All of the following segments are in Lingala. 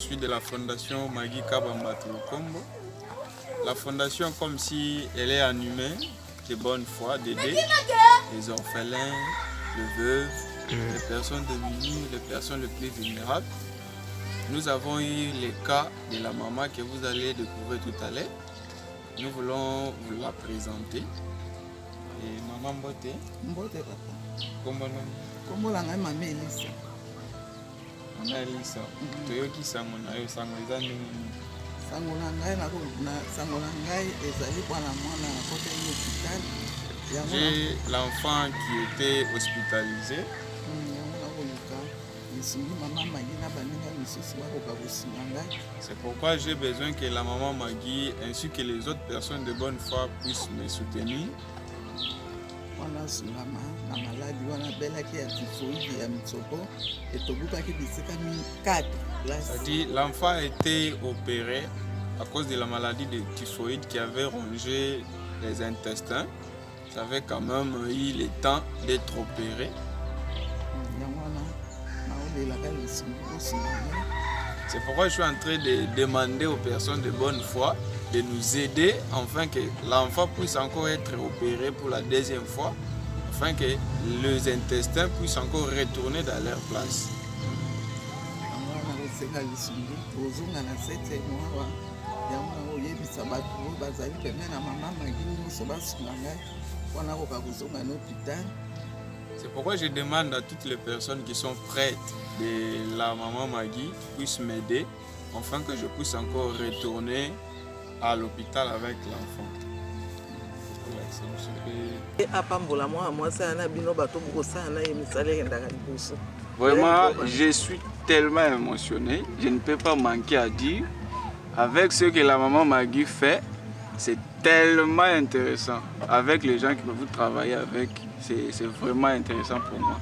Je suis de la fondation Magui Kabamba Kombo. La fondation, comme si elle est animée de bonne foi, d'aider les orphelins, les veuves, les personnes démunies, les personnes les plus vulnérables. Nous avons eu les cas de la maman que vous allez découvrir tout à l'heure. Nous voulons vous la présenter. Et maman Mbote. Mbote papa. Comment Kombo la ngai maman Elisa. Maman Elisa. Toyoki sango na yo sango eza ndenge. Sango na ngai ezali bwana mwana kote l'hôpital. J'ai l'enfant qui était hospitalisé. C'est pourquoi j'ai besoin que la maman Magui ainsi que les autres personnes de bonne foi puissent me soutenir. L'enfant a été opéré à cause de la maladie de typhoïde qui avait rongé les intestins. Ça avait quand même eu le temps d'être opéré. C'est pourquoi je suis en train de demander aux personnes de bonne foi de nous aider afin que l'enfant puisse encore être opéré pour la deuxième fois, afin que les intestins puissent encore retourner dans leur place. C'est pourquoi je demande à toutes les personnes qui sont prêtes de la maman Magui puissent m'aider afin que je puisse encore retourner à l'hôpital avec l'enfant. Vraiment, je suis tellement émotionné, je ne peux pas manquer à dire. Avec ce que la maman Magui fait, c'est tellement intéressant. Avec les gens que vous travaillez avec, c'est vraiment intéressant pour moi.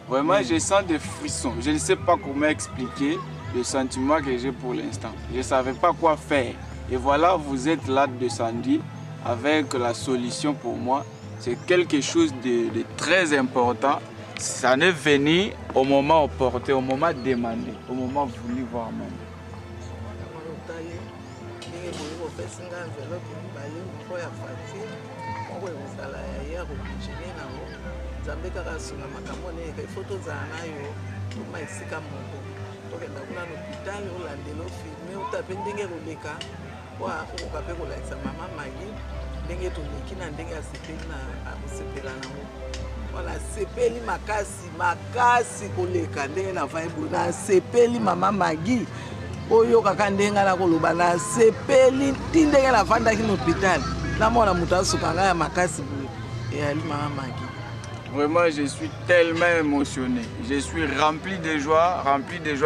Vraiment, je sens des frissons. Je ne sais pas comment expliquer le sentiment que j'ai pour l'instant. Je ne savais pas quoi faire. Et voilà, vous êtes là descendu avec la solution pour moi. C'est quelque chose de très important. Ça n'est venu au moment opportun, au moment demandé, au moment voulu voir même. Voilà, sepeli makasi koleka ndenge na vibe na sepeli mama Magui oyo kaka ndenge na koloba na sepeli ndenge na vanda ki hôpital na mona mutu asuka ngai makasi et ali mama Magui. Vraiment, je suis tellement émotionné. Je suis rempli de joie,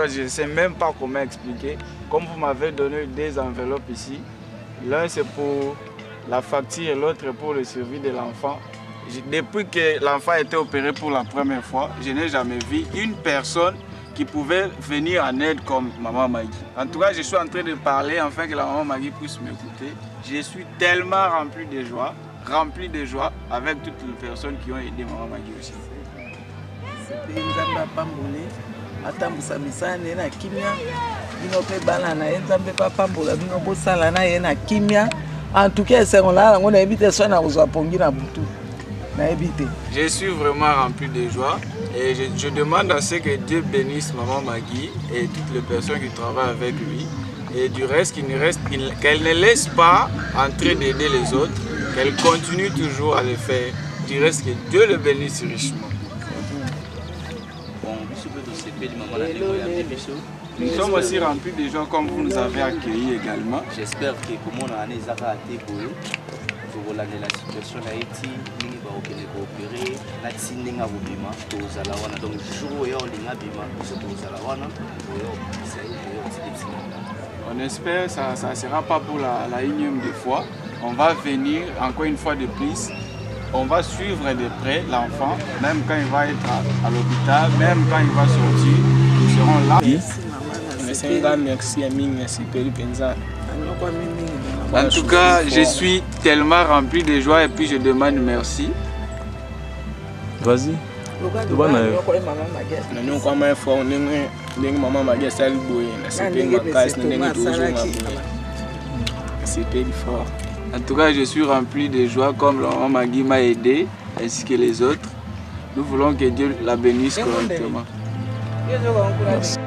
Je ne sais même pas comment expliquer. Comme vous m'avez donné deux enveloppes ici, l'un c'est pour la facture et l'autre pour le suivi de l'enfant. Depuis que l'enfant a été opéré pour la première fois, je n'ai jamais vu une personne qui pouvait venir en aide comme maman Magui. En tout cas, je suis en train de parler afin que la maman Magui puisse m'écouter. Je suis tellement rempli de joie avec toutes les personnes qui ont aidé maman Magui aussi. En tout cas, je suis vraiment rempli de joie et je demande à ce que Dieu bénisse maman Magui et toutes les personnes qui travaillent avec lui. Et du reste, qu'elle ne laisse pas en train d'aider les autres, qu'elle continue toujours à le faire. Du reste, que Dieu le bénisse richement. Nous sommes aussi remplis de gens comme vous nous avez accueillis également. J'espère que comme on a des arrêts pour la situation a été opéré la tinga bobima tozala wana donc jour yo linga bima tozala wana on espère ça ne sera pas pour la énième des fois. On va venir encore une fois de plus. On va suivre de près l'enfant, même quand il va être à l'hôpital, même quand il va sortir, nous serons là. Merci à Ming, merci Peri Penza. En tout cas, je suis tellement rempli de joie et puis je demande merci. Vas-y. En tout cas, je suis rempli de joie comme la maman Magui m'a aidé, ainsi que les autres. Nous voulons que Dieu la bénisse correctement. Merci.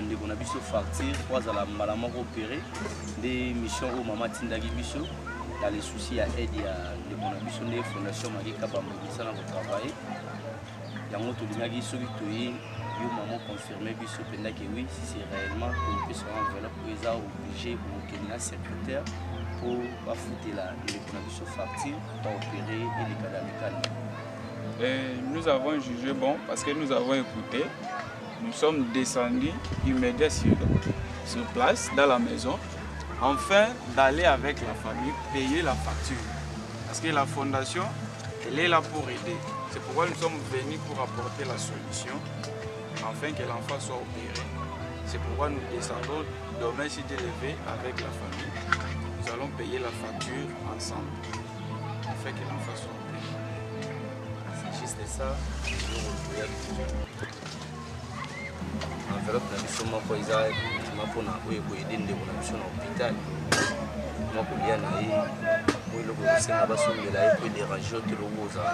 ndeko na biso facture pour azala mbala moko opéré des missions au maman tindaki biso dans les soucis à aide ya ndeko na biso nde fondation Magui Kabamba misala ko travailler yango tolingaki soki toyi yo maman confirmé biso pendant que oui si c'est réellement pour biso enveloppe pour eza obligé pour kenina secrétaire pour bafouter la ndeko na biso facture pour opérer et les cadavres. Nous avons jugé bon parce que nous avons écouté. Nous sommes descendus immédiatement sur place, dans la maison, afin d'aller avec la famille payer la facture. Parce que la fondation, elle est là pour aider. C'est pourquoi nous sommes venus pour apporter la solution, afin que l'enfant soit opéré. C'est pourquoi nous descendons demain si Dieu le veut avec la famille. Nous allons payer la facture ensemble, afin que l'enfant soit opéré. C'est juste ça. Enveloppe na biso moko eza mpona oyo ekoyede ndeko na biso na hôpital moko lia na ye oyo eloko ekosenga basongela ye po dérange te eloko ozala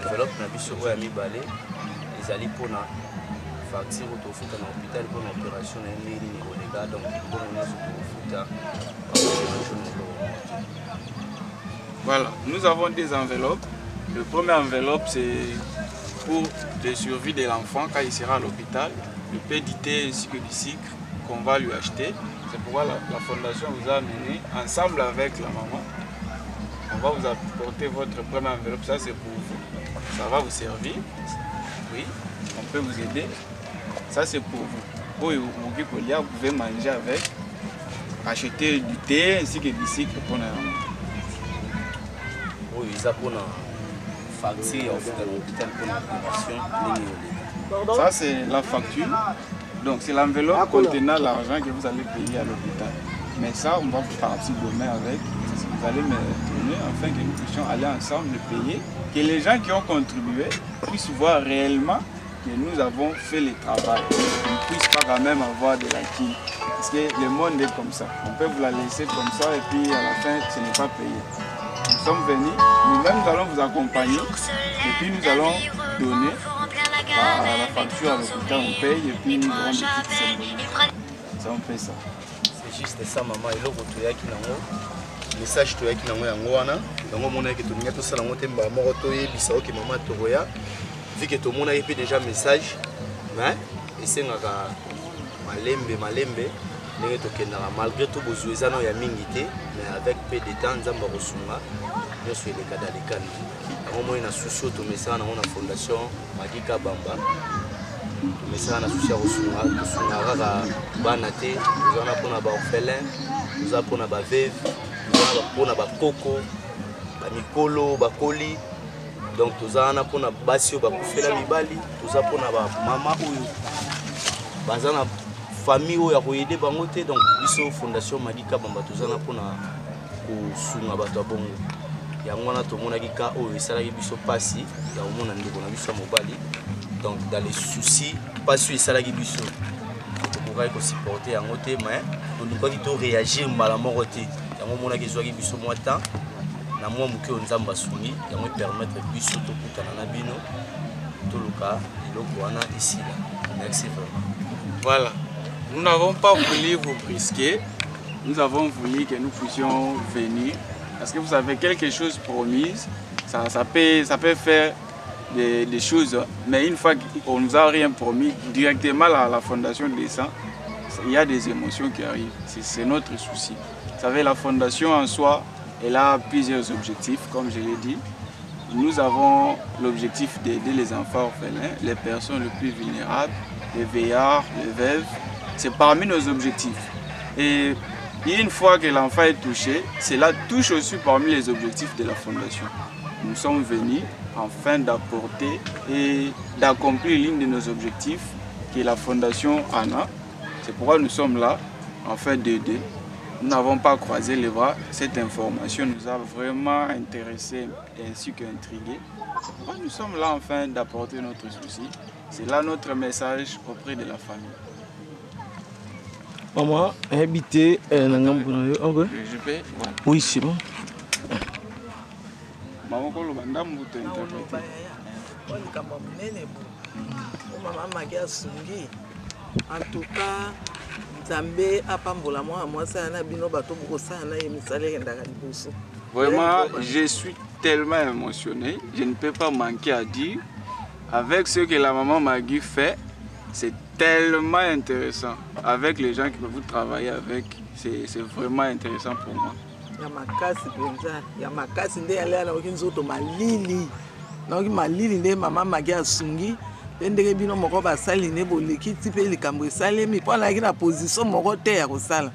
enveloppe na biso oyo ya mibale ezali mpona facture oyo tofuta na hôpital mpona opération na ye ndenge nini koleka donc mpona nyonso tofuta Voilà, nous avons des enveloppes. Le premier enveloppe c'est pour la survie de l'enfant quand il sera à l'hôpital, le pédité ainsi que du sucre qu'on va lui acheter. C'est pourquoi la fondation vous a amené ensemble avec la maman. On va vous apporter votre première enveloppe, ça c'est pour vous. Ça va vous servir. Oui, on peut vous aider. Ça c'est pour vous. Vous pouvez manger avec, acheter du thé ainsi que du sucre pour la maman. Oui, ça pour la facture à l'hôpital pour l'opération. Ça c'est la facture. Donc c'est l'enveloppe contenant l'argent que vous allez payer à l'hôpital. Mais ça, on va vous partir demain avec. Vous allez me donner afin que nous puissions aller ensemble le payer. Que les gens qui ont contribué puissent voir réellement que nous avons fait le travail. Ils ne puissent pas quand même avoir de la quille. Parce que le monde est comme ça. On peut vous la laisser comme ça et puis à la fin, ce n'est pas payé. Nous sommes venus, nous-mêmes nous allons vous accompagner et puis nous allons donner la facture à l'hôpital, on paye et puis nous aurons des petites symboliques. Ça, on fait ça. C'est juste ça, maman. Et là, vous avez un message qui est là. Donc, on a dit que tout le monde a dit que maman Toroya, vu que tout le monde a déjà un message, et c'est malembe. Malgré tout, vous avez mais avec peu de temps, nous avons reçu les cas d'Alican. Nous avons un souci de la fondation Magui Kabamba. Nous avons un souci de la Banate, nous avons un orphelin, nous avons un veuve, nous avons un coco, un Mikolo, un Koli. Donc toza na pona basi oyo bakufela mibali, toza pona ba mama oyo baza na famille oyo ya koyede bango te. Donc biso fondation Malika Bamba toza na pona kosunga bato ya bongo. Yango wana tomonaki ka oyo esalaki biso pasi ya komona ndeko na biso ya mobali. Donc dans les soucis pasi oyo esalaki biso tokokaki kosupporte yango te, mais tolukaki to réagir mbala moko te. Yango omonaki ezwaki biso mwa temps na mwa moke oyo Nzambe asungi yango permettre biso tokutana na bino toluka eloko wana esila. Merci vraiment. Voilà, nous n'avons pas voulu vous brusquer, nous avons voulu que nous puissions venir parce que vous avez quelque chose promis, ça peut faire des choses, mais une fois qu'on nous a rien promis, directement à la fondation descend, il y a des émotions qui arrivent, c'est notre souci. Vous savez, la fondation en soi, elle a plusieurs objectifs, comme je l'ai dit. Nous avons l'objectif d'aider les enfants orphelins, les personnes les plus vulnérables, les vieillards, les veuves. C'est parmi nos objectifs. Et une fois que l'enfant est touché, cela touche aussi parmi les objectifs de la fondation. Nous sommes venus afin d'apporter et d'accomplir l'une de nos objectifs qui est la fondation ANA. C'est pourquoi nous sommes là, afin d'aider. Nous n'avons pas croisé les bras. Cette information nous a vraiment intéressés ainsi qu'intrigués. Nous sommes là afin d'apporter notre souci. C'est là notre message auprès de la famille. Maman, habité Je peux? Oui, c'est bon. Maman, quand on a interprété. En tout cas, Nzambe apambola mwasi na bino bato bokosala na ye misala ekendaka liboso. Vraiment, je suis tellement émotionné, je ne peux pas manquer à dire. Avec ce que la maman Magui fait, c'est tellement intéressant. Avec les gens qui peuvent travailler avec, c'est vraiment intéressant pour moi. Il y a makasi nde yale na okinzoto malili. Na oki malili nde maman Magui asungi. Ndenge bino moko basali ne boleki tipe likambo esalemi pona ki na position moko te ya kosala.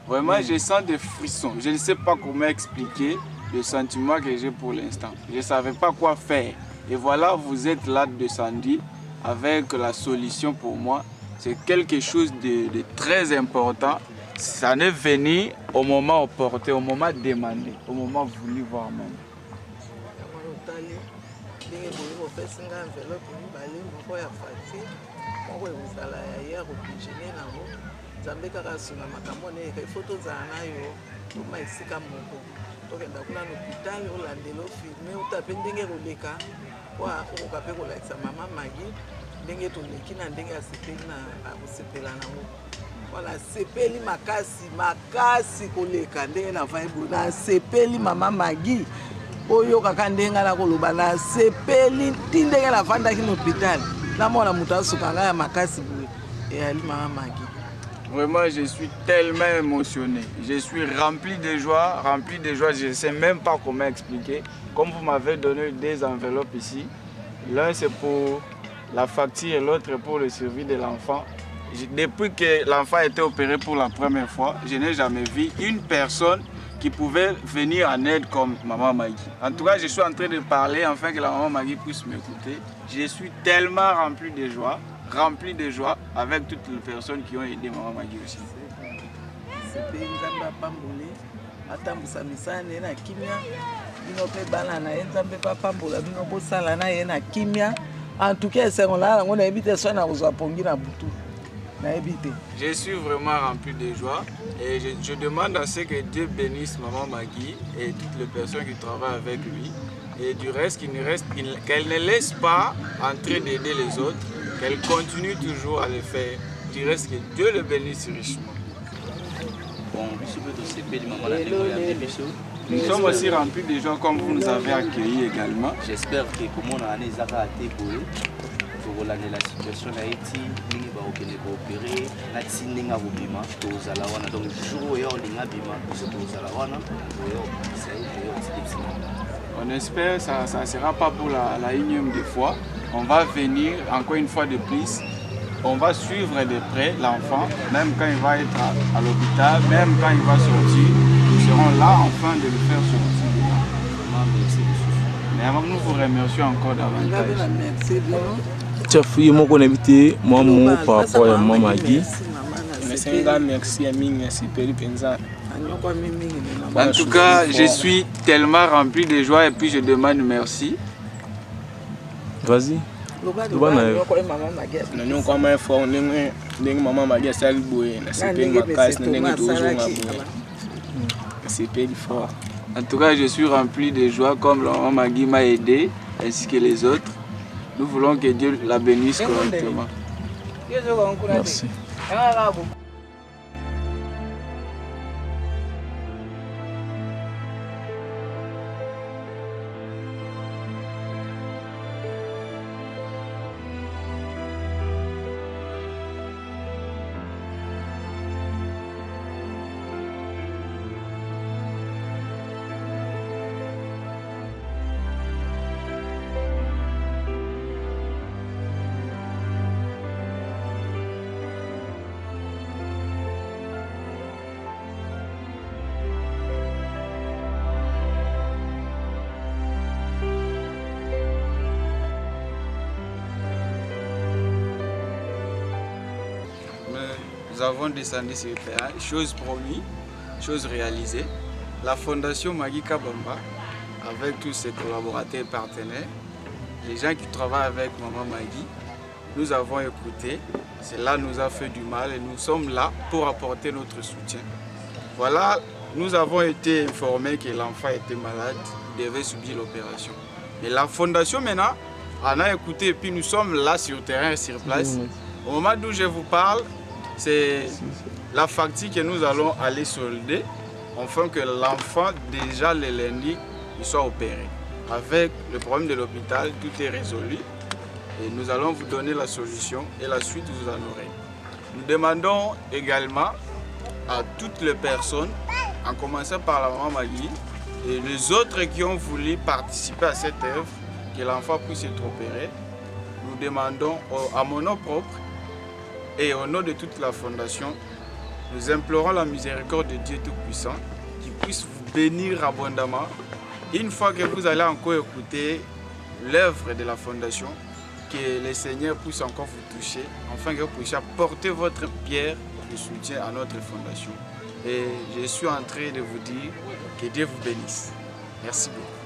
Vraiment, je sens des frissons. Je ne sais pas comment expliquer le sentiment que j'ai pour l'instant. Je ne savais pas quoi faire. Et voilà, vous êtes là descendu avec la solution pour moi. C'est quelque chose de très important. Ça n'est venu au moment opportun, au moment demandé, au moment voulu voir même. Voilà, sepeli makasi koleka ndenge na vibe na sepeli mama Magui oyo kaka ndenge na koloba na sepeli ndenge na vanda ki hôpital na mona mutu asuka nga ya makasi boye et ali mama Magui. Vraiment, je suis tellement émotionné. Je suis rempli de joie, Je ne sais même pas comment expliquer. Comme vous m'avez donné deux enveloppes ici, l'un c'est pour la facture et l'autre pour le suivi de l'enfant. Depuis que l'enfant a été opéré pour la première fois, je n'ai jamais vu une personne qui pouvait venir en aide comme maman Magui. En tout cas, je suis en train de parler afin que la maman Magui puisse m'écouter. Je suis tellement rempli de joie avec toutes les personnes qui ont aidé maman Magui aussi. En tout cas, c'est là on a évité ça na uzapongi na butu. Je suis vraiment rempli de joie et je demande à ce que Dieu bénisse maman Magui et toutes les personnes qui travaillent avec lui. Et du reste, qu'elle ne laisse pas en train d'aider les autres, qu'elle continue toujours à le faire. Du reste, que Dieu le bénisse richement. Nous sommes aussi remplis de gens comme vous nous avez accueillis également. J'espère que comme on a un Ezaka à Téboué, pour la situation a été mingi ba okene ko opérer na tsinenga bobima to zala wana donc jour yo linga bima to zala wana yo c'est on espère que ça ne sera pas pour la énième des fois. On va venir encore une fois de plus. On va suivre de près l'enfant, même quand il va être à l'hôpital, même quand il va sortir. Nous serons là afin de le faire sortir. nous vous remercions encore davantage. Merci bien. Chef, il m'a connecté, moi, mon papa et maman Magui. Merci à Ming, merci Peli Penza. En tout cas, je suis tellement rempli de joie et puis je demande merci. Vas-y. Nous sommes forts, nous maman Magui, c'est le boué, c'est Peli Macas, nous sommes toujours c'est Peli fort. En tout cas, je suis rempli de joie comme la maman Magui m'a aidé, ainsi que les autres. Nous voulons que Dieu la bénisse correctement. Merci. Nous avons descendu sur le terrain, chose promise, chose réalisée. La fondation Magui Kabamba, avec tous ses collaborateurs et partenaires, les gens qui travaillent avec Maman Magui, nous avons écouté. Cela nous a fait du mal et nous sommes là pour apporter notre soutien. Voilà, nous avons été informés que l'enfant était malade, il devait subir l'opération. Mais la fondation maintenant en a écouté et puis nous sommes là sur le terrain, sur place. Au moment où je vous parle, c'est la facture que nous allons aller solder afin que l'enfant, déjà le lundi, il soit opéré. Avec le problème de l'hôpital, tout est résolu et nous allons vous donner la solution et la suite vous en aurez. Nous demandons également à toutes les personnes, en commençant par la maman Magui et les autres qui ont voulu participer à cette œuvre, que l'enfant puisse être opéré. Nous demandons à mon nom propre et au nom de toute la fondation, nous implorons la miséricorde de Dieu Tout-Puissant qui puisse vous bénir abondamment. Une fois que vous allez encore écouter l'œuvre de la fondation, que le Seigneur puisse encore vous toucher, afin que vous puissiez apporter votre pierre de soutien à notre fondation. Et je suis en train de vous dire que Dieu vous bénisse. Merci beaucoup.